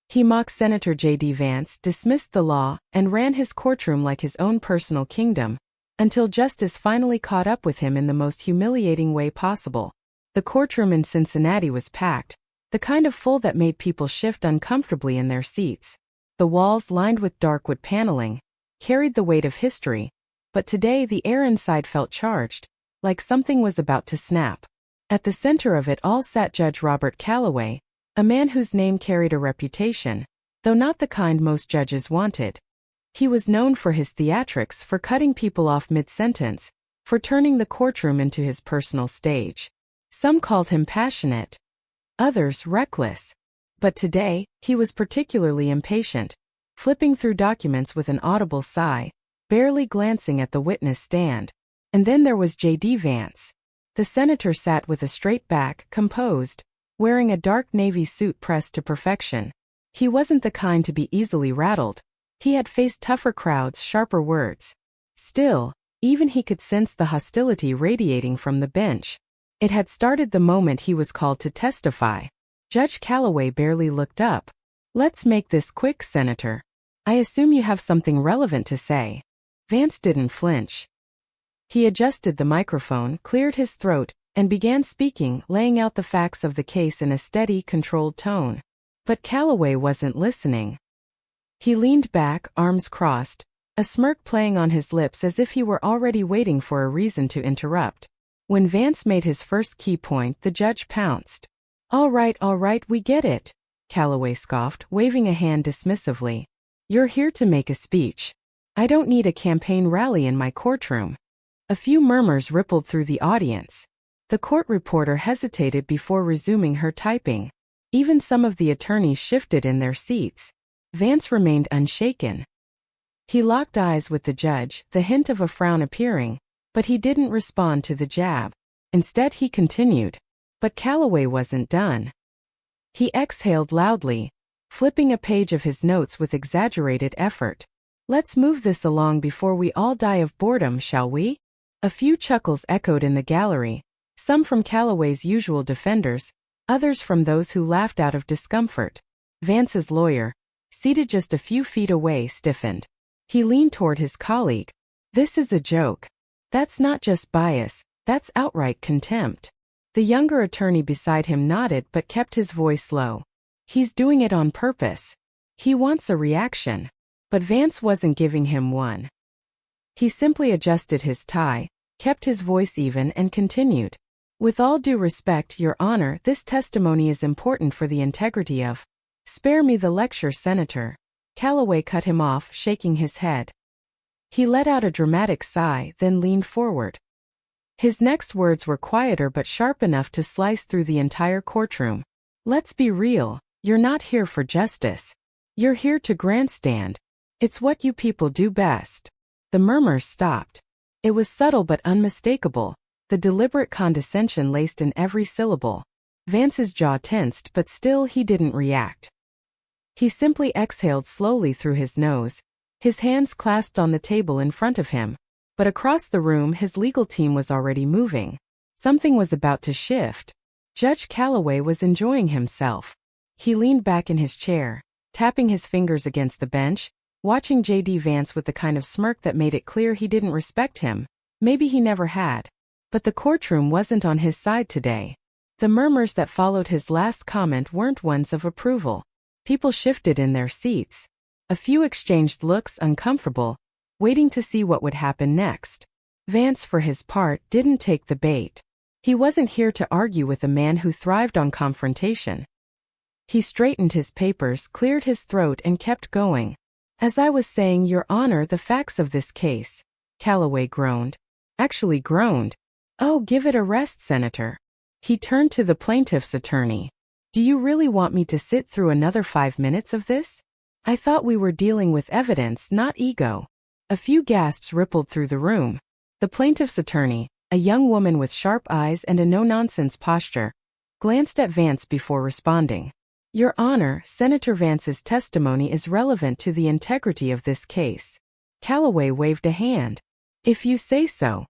He mocked Senator J.D. Vance, dismissed the law, and ran his courtroom like his own personal kingdom, until justice finally caught up with him in the most humiliating way possible. The courtroom in Cincinnati was packed, the kind of full that made people shift uncomfortably in their seats. The walls, lined with dark wood paneling, carried the weight of history, but today the air inside felt charged, like something was about to snap. At the center of it all sat Judge Robert Calloway, a man whose name carried a reputation, though not the kind most judges wanted. He was known for his theatrics, for cutting people off mid-sentence, for turning the courtroom into his personal stage. Some called him passionate, others reckless. But today, he was particularly impatient, flipping through documents with an audible sigh, barely glancing at the witness stand. And then there was J.D. Vance. The senator sat with a straight back, composed, wearing a dark navy suit pressed to perfection. He wasn't the kind to be easily rattled. He had faced tougher crowds, sharper words. Still, even he could sense the hostility radiating from the bench. It had started the moment he was called to testify. Judge Calloway barely looked up. "Let's make this quick, Senator. I assume you have something relevant to say." Vance didn't flinch. He adjusted the microphone, cleared his throat, and began speaking, laying out the facts of the case in a steady, controlled tone. But Calloway wasn't listening. He leaned back, arms crossed, a smirk playing on his lips as if he were already waiting for a reason to interrupt. When Vance made his first key point, the judge pounced. All right, we get it," Calloway scoffed, waving a hand dismissively. "You're here to make a speech. I don't need a campaign rally in my courtroom." A few murmurs rippled through the audience. The court reporter hesitated before resuming her typing. Even some of the attorneys shifted in their seats. Vance remained unshaken. He locked eyes with the judge, the hint of a frown appearing, but he didn't respond to the jab. Instead he continued. But Calloway wasn't done. He exhaled loudly, flipping a page of his notes with exaggerated effort. "Let's move this along before we all die of boredom, shall we?" A few chuckles echoed in the gallery, some from Calloway's usual defenders, others from those who laughed out of discomfort. Vance's lawyer, seated just a few feet away, stiffened. He leaned toward his colleague. "This is a joke. That's not just bias, that's outright contempt." The younger attorney beside him nodded but kept his voice low. "He's doing it on purpose. He wants a reaction." But Vance wasn't giving him one. He simply adjusted his tie, kept his voice even, and continued. "With all due respect, Your Honor, this testimony is important for the integrity of—" "Spare me the lecture, Senator." Calloway cut him off, shaking his head. He let out a dramatic sigh, then leaned forward. His next words were quieter but sharp enough to slice through the entire courtroom. "Let's be real, you're not here for justice. You're here to grandstand. It's what you people do best." The murmurs stopped. It was subtle but unmistakable, the deliberate condescension laced in every syllable. Vance's jaw tensed, but still he didn't react. He simply exhaled slowly through his nose, his hands clasped on the table in front of him. But across the room his legal team was already moving. Something was about to shift. Judge Calloway was enjoying himself. He leaned back in his chair, tapping his fingers against the bench, watching J.D. Vance with the kind of smirk that made it clear he didn't respect him. Maybe he never had. But the courtroom wasn't on his side today. The murmurs that followed his last comment weren't ones of approval. People shifted in their seats. A few exchanged looks, uncomfortable, waiting to see what would happen next. Vance, for his part, didn't take the bait. He wasn't here to argue with a man who thrived on confrontation. He straightened his papers, cleared his throat, and kept going. "As I was saying, Your Honor, the facts of this case," Calloway groaned. Actually groaned. "Oh, give it a rest, Senator." He turned to the plaintiff's attorney. "Do you really want me to sit through another 5 minutes of this? I thought we were dealing with evidence, not ego." A few gasps rippled through the room. The plaintiff's attorney, a young woman with sharp eyes and a no-nonsense posture, glanced at Vance before responding. "Your Honor, Senator Vance's testimony is relevant to the integrity of this case." Calloway waved a hand. "If you say so."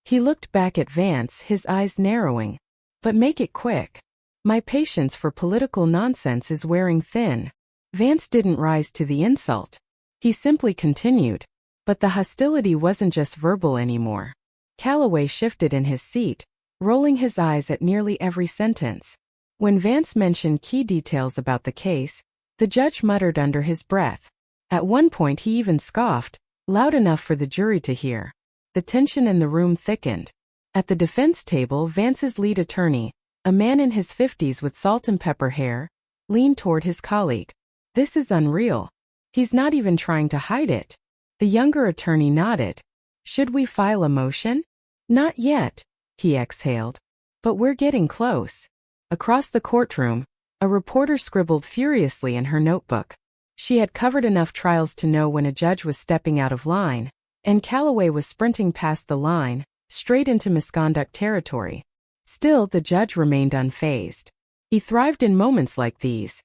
He looked back at Vance, his eyes narrowing. "But make it quick. My patience for political nonsense is wearing thin." Vance didn't rise to the insult. He simply continued. But the hostility wasn't just verbal anymore. Calloway shifted in his seat, rolling his eyes at nearly every sentence. When Vance mentioned key details about the case, the judge muttered under his breath. At one point he even scoffed, loud enough for the jury to hear. The tension in the room thickened. At the defense table, Vance's lead attorney, a man in his 50s with salt and pepper hair, leaned toward his colleague. This is unreal. He's not even trying to hide it. The younger attorney nodded. Should we file a motion? Not yet, he exhaled. But we're getting close. Across the courtroom, a reporter scribbled furiously in her notebook. She had covered enough trials to know when a judge was stepping out of line, and Calloway was sprinting past the line, straight into misconduct territory. Still, the judge remained unfazed. He thrived in moments like these.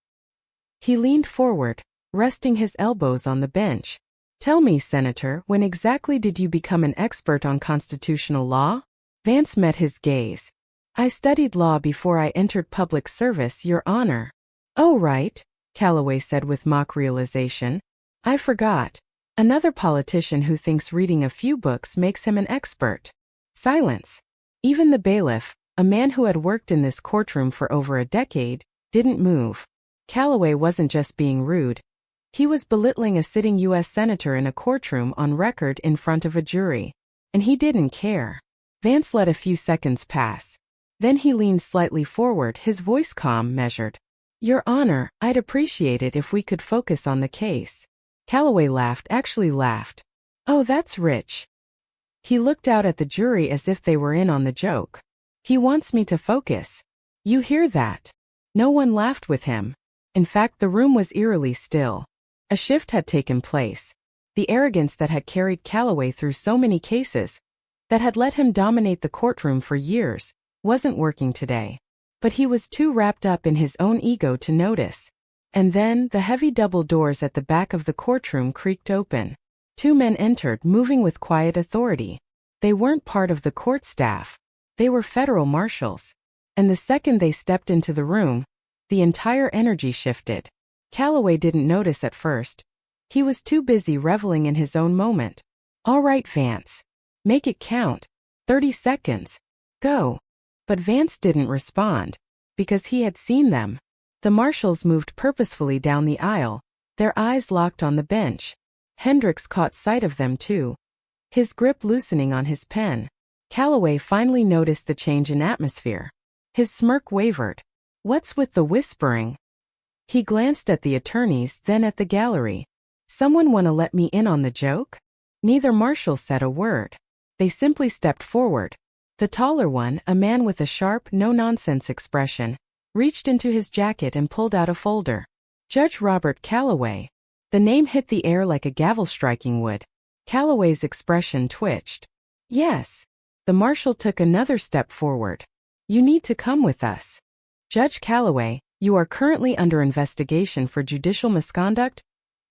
He leaned forward, resting his elbows on the bench. Tell me, Senator, when exactly did you become an expert on constitutional law? Vance met his gaze. I studied law before I entered public service, Your Honor. Oh, right, Calloway said with mock realization. I forgot. Another politician who thinks reading a few books makes him an expert. Silence. Even the bailiff, a man who had worked in this courtroom for over a decade, didn't move. Calloway wasn't just being rude. He was belittling a sitting U.S. senator in a courtroom on record in front of a jury. And he didn't care. Vance let a few seconds pass. Then he leaned slightly forward, his voice calm, measured. Your Honor, I'd appreciate it if we could focus on the case. Calloway laughed, actually laughed. Oh, that's rich. He looked out at the jury as if they were in on the joke. He wants me to focus. You hear that? No one laughed with him. In fact, the room was eerily still. A shift had taken place. The arrogance that had carried Calloway through so many cases, that had let him dominate the courtroom for years, wasn't working today. But he was too wrapped up in his own ego to notice. And then, the heavy double doors at the back of the courtroom creaked open. Two men entered, moving with quiet authority. They weren't part of the court staff. They were federal marshals. And the second they stepped into the room, the entire energy shifted. Calloway didn't notice at first. He was too busy reveling in his own moment. All right, Vance. Make it count. 30 seconds. Go. But Vance didn't respond, because he had seen them. The marshals moved purposefully down the aisle, their eyes locked on the bench. Hendricks caught sight of them too, his grip loosening on his pen. Calloway finally noticed the change in atmosphere. His smirk wavered. What's with the whispering? He glanced at the attorneys, then at the gallery. Someone wanna let me in on the joke? Neither marshal said a word. They simply stepped forward. The taller one, a man with a sharp, no-nonsense expression, reached into his jacket and pulled out a folder. Judge Robert Calloway. The name hit the air like a gavel striking would. Calloway's expression twitched. Yes. The marshal took another step forward. You need to come with us. Judge Calloway, you are currently under investigation for judicial misconduct,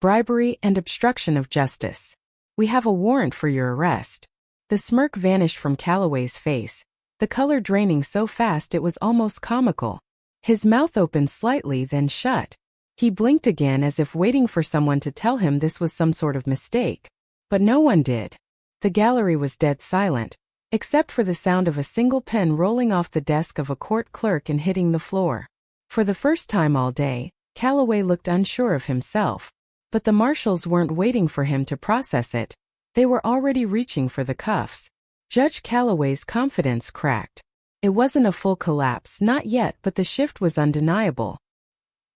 bribery, and obstruction of justice. We have a warrant for your arrest. The smirk vanished from Calloway's face, the color draining so fast it was almost comical. His mouth opened slightly, then shut. He blinked again as if waiting for someone to tell him this was some sort of mistake. But no one did. The gallery was dead silent, except for the sound of a single pen rolling off the desk of a court clerk and hitting the floor. For the first time all day, Calloway looked unsure of himself. But the marshals weren't waiting for him to process it. They were already reaching for the cuffs. Judge Calloway's confidence cracked. It wasn't a full collapse, not yet, but the shift was undeniable.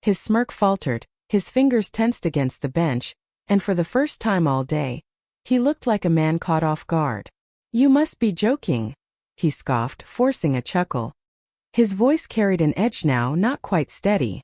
His smirk faltered, his fingers tensed against the bench, and for the first time all day, he looked like a man caught off guard. You must be joking, he scoffed, forcing a chuckle. His voice carried an edge now, not quite steady.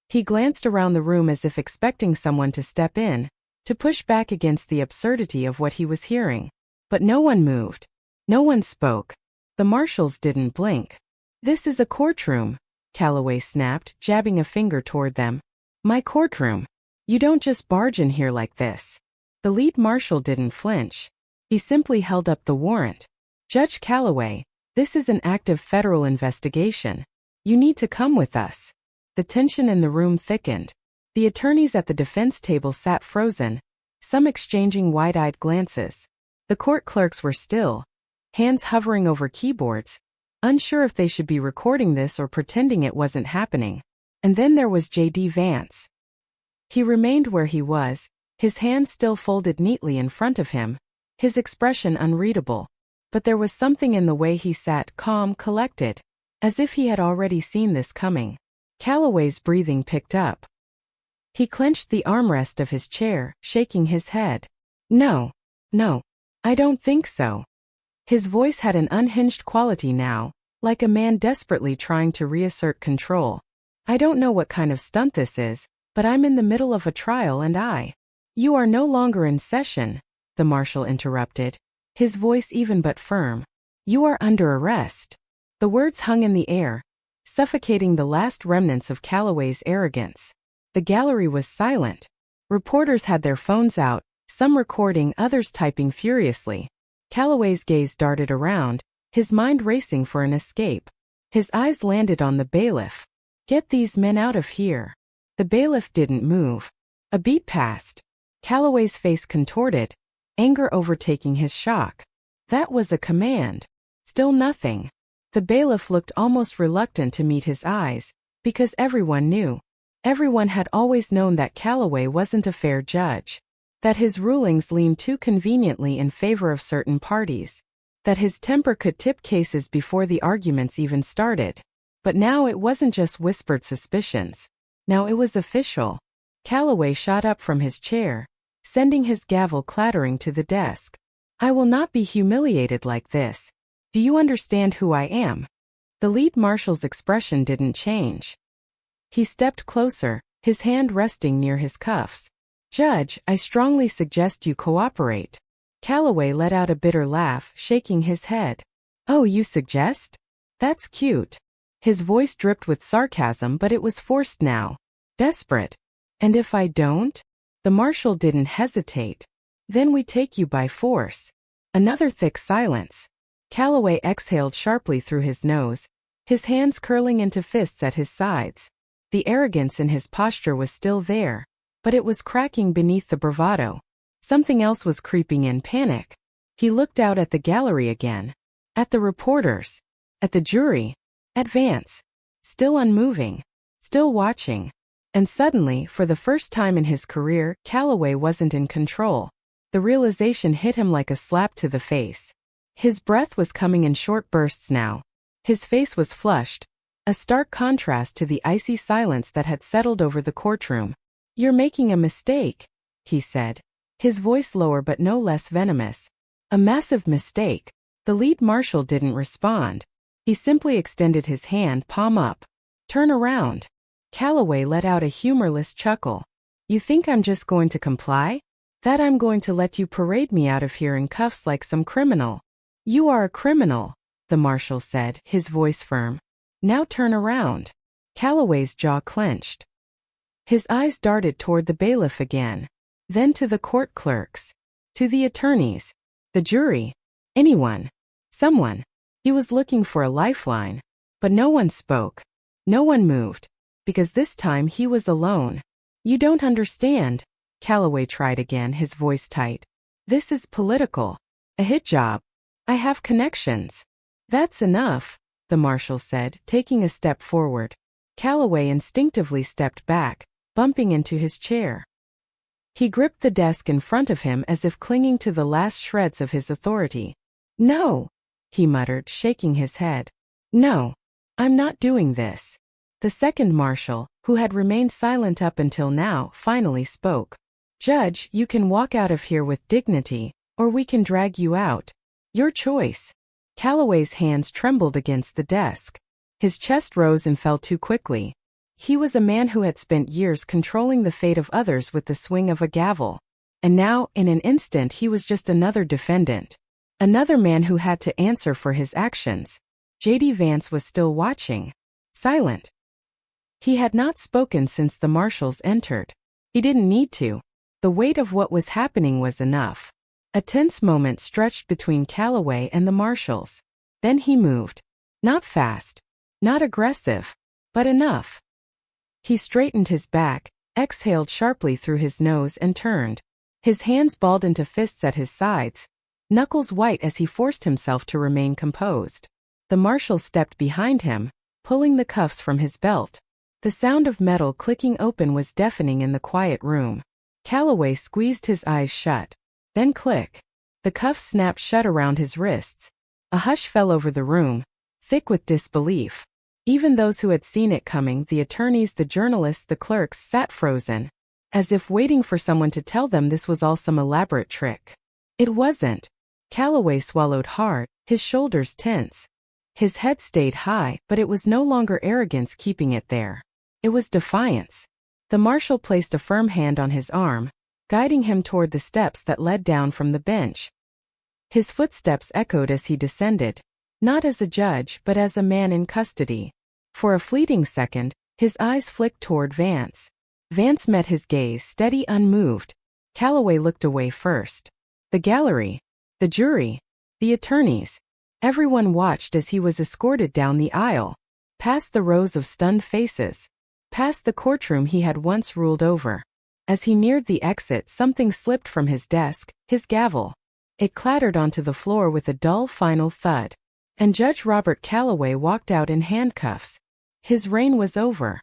He glanced around the room as if expecting someone to step in, to push back against the absurdity of what he was hearing. But no one moved. No one spoke. The marshals didn't blink. This is a courtroom, Calloway snapped, jabbing a finger toward them. My courtroom. You don't just barge in here like this. The lead marshal didn't flinch. He simply held up the warrant. Judge Calloway, this is an active federal investigation. You need to come with us. The tension in the room thickened. The attorneys at the defense table sat frozen, some exchanging wide-eyed glances. The court clerks were still, hands hovering over keyboards, unsure if they should be recording this or pretending it wasn't happening. And then there was J.D. Vance. He remained where he was, his hands still folded neatly in front of him, his expression unreadable. But there was something in the way he sat, calm, collected, as if he had already seen this coming. Calloway's breathing picked up. He clenched the armrest of his chair, shaking his head. No, I don't think so. His voice had an unhinged quality now, like a man desperately trying to reassert control. I don't know what kind of stunt this is, but I'm in the middle of a trial and You are no longer in session, the marshal interrupted, his voice even but firm. You are under arrest. The words hung in the air, suffocating the last remnants of Calloway's arrogance. The gallery was silent. Reporters had their phones out, some recording, others typing furiously. Calloway's gaze darted around, his mind racing for an escape. His eyes landed on the bailiff. Get these men out of here. The bailiff didn't move. A beat passed. Calloway's face contorted, anger overtaking his shock. That was a command. Still nothing. The bailiff looked almost reluctant to meet his eyes, because everyone knew. Everyone had always known that Calloway wasn't a fair judge. That his rulings leaned too conveniently in favor of certain parties. That his temper could tip cases before the arguments even started. But now it wasn't just whispered suspicions. Now it was official. Calloway shot up from his chair, sending his gavel clattering to the desk. I will not be humiliated like this. Do you understand who I am? The lead marshal's expression didn't change. He stepped closer, his hand resting near his cuffs. Judge, I strongly suggest you cooperate. Calloway let out a bitter laugh, shaking his head. Oh, you suggest? That's cute. His voice dripped with sarcasm, but it was forced now. Desperate. And if I don't? The marshal didn't hesitate. Then we take you by force. Another thick silence. Calloway exhaled sharply through his nose, his hands curling into fists at his sides. The arrogance in his posture was still there, but it was cracking beneath the bravado. Something else was creeping in, panic. He looked out at the gallery again. At the reporters. At the jury. At Vance. Still unmoving. Still watching. And suddenly, for the first time in his career, Calloway wasn't in control. The realization hit him like a slap to the face. His breath was coming in short bursts now. His face was flushed, a stark contrast to the icy silence that had settled over the courtroom. You're making a mistake, he said, his voice lower but no less venomous. A massive mistake. The lead marshal didn't respond. He simply extended his hand, palm up. Turn around. Calloway let out a humorless chuckle. You think I'm just going to comply? That I'm going to let you parade me out of here in cuffs like some criminal? You are a criminal, the marshal said, his voice firm. Now turn around. Calloway's jaw clenched. His eyes darted toward the bailiff again, then to the court clerks, to the attorneys, the jury, anyone, someone. He was looking for a lifeline, but no one spoke, no one moved, because this time he was alone. You don't understand, Calloway tried again, his voice tight. This is political, a hit job. I have connections. That's enough, the marshal said, taking a step forward. Calloway instinctively stepped back, bumping into his chair. He gripped the desk in front of him as if clinging to the last shreds of his authority. No, he muttered, shaking his head. No, I'm not doing this. The second marshal, who had remained silent up until now, finally spoke. Judge, you can walk out of here with dignity, or we can drag you out. Your choice. Calloway's hands trembled against the desk. His chest rose and fell too quickly. He was a man who had spent years controlling the fate of others with the swing of a gavel. And now, in an instant, he was just another defendant. Another man who had to answer for his actions. J.D. Vance was still watching. Silent. He had not spoken since the marshals entered. He didn't need to. The weight of what was happening was enough. A tense moment stretched between Calloway and the marshals. Then he moved. Not fast. Not aggressive. But enough. He straightened his back, exhaled sharply through his nose and turned. His hands balled into fists at his sides, knuckles white as he forced himself to remain composed. The marshal stepped behind him, pulling the cuffs from his belt. The sound of metal clicking open was deafening in the quiet room. Calloway squeezed his eyes shut. Then click. The cuffs snapped shut around his wrists. A hush fell over the room, thick with disbelief. Even those who had seen it coming, the attorneys, the journalists, the clerks, sat frozen, as if waiting for someone to tell them this was all some elaborate trick. It wasn't. Calloway swallowed hard, his shoulders tense. His head stayed high, but it was no longer arrogance keeping it there. It was defiance. The marshal placed a firm hand on his arm, guiding him toward the steps that led down from the bench. His footsteps echoed as he descended, not as a judge but as a man in custody. For a fleeting second, his eyes flicked toward Vance. Vance met his gaze, steady, unmoved. Calloway looked away first. The gallery, the jury, the attorneys. Everyone watched as he was escorted down the aisle, past the rows of stunned faces, past the courtroom he had once ruled over. As he neared the exit, something slipped from his desk, his gavel. It clattered onto the floor with a dull final thud, and Judge Robert Calloway walked out in handcuffs. His reign was over.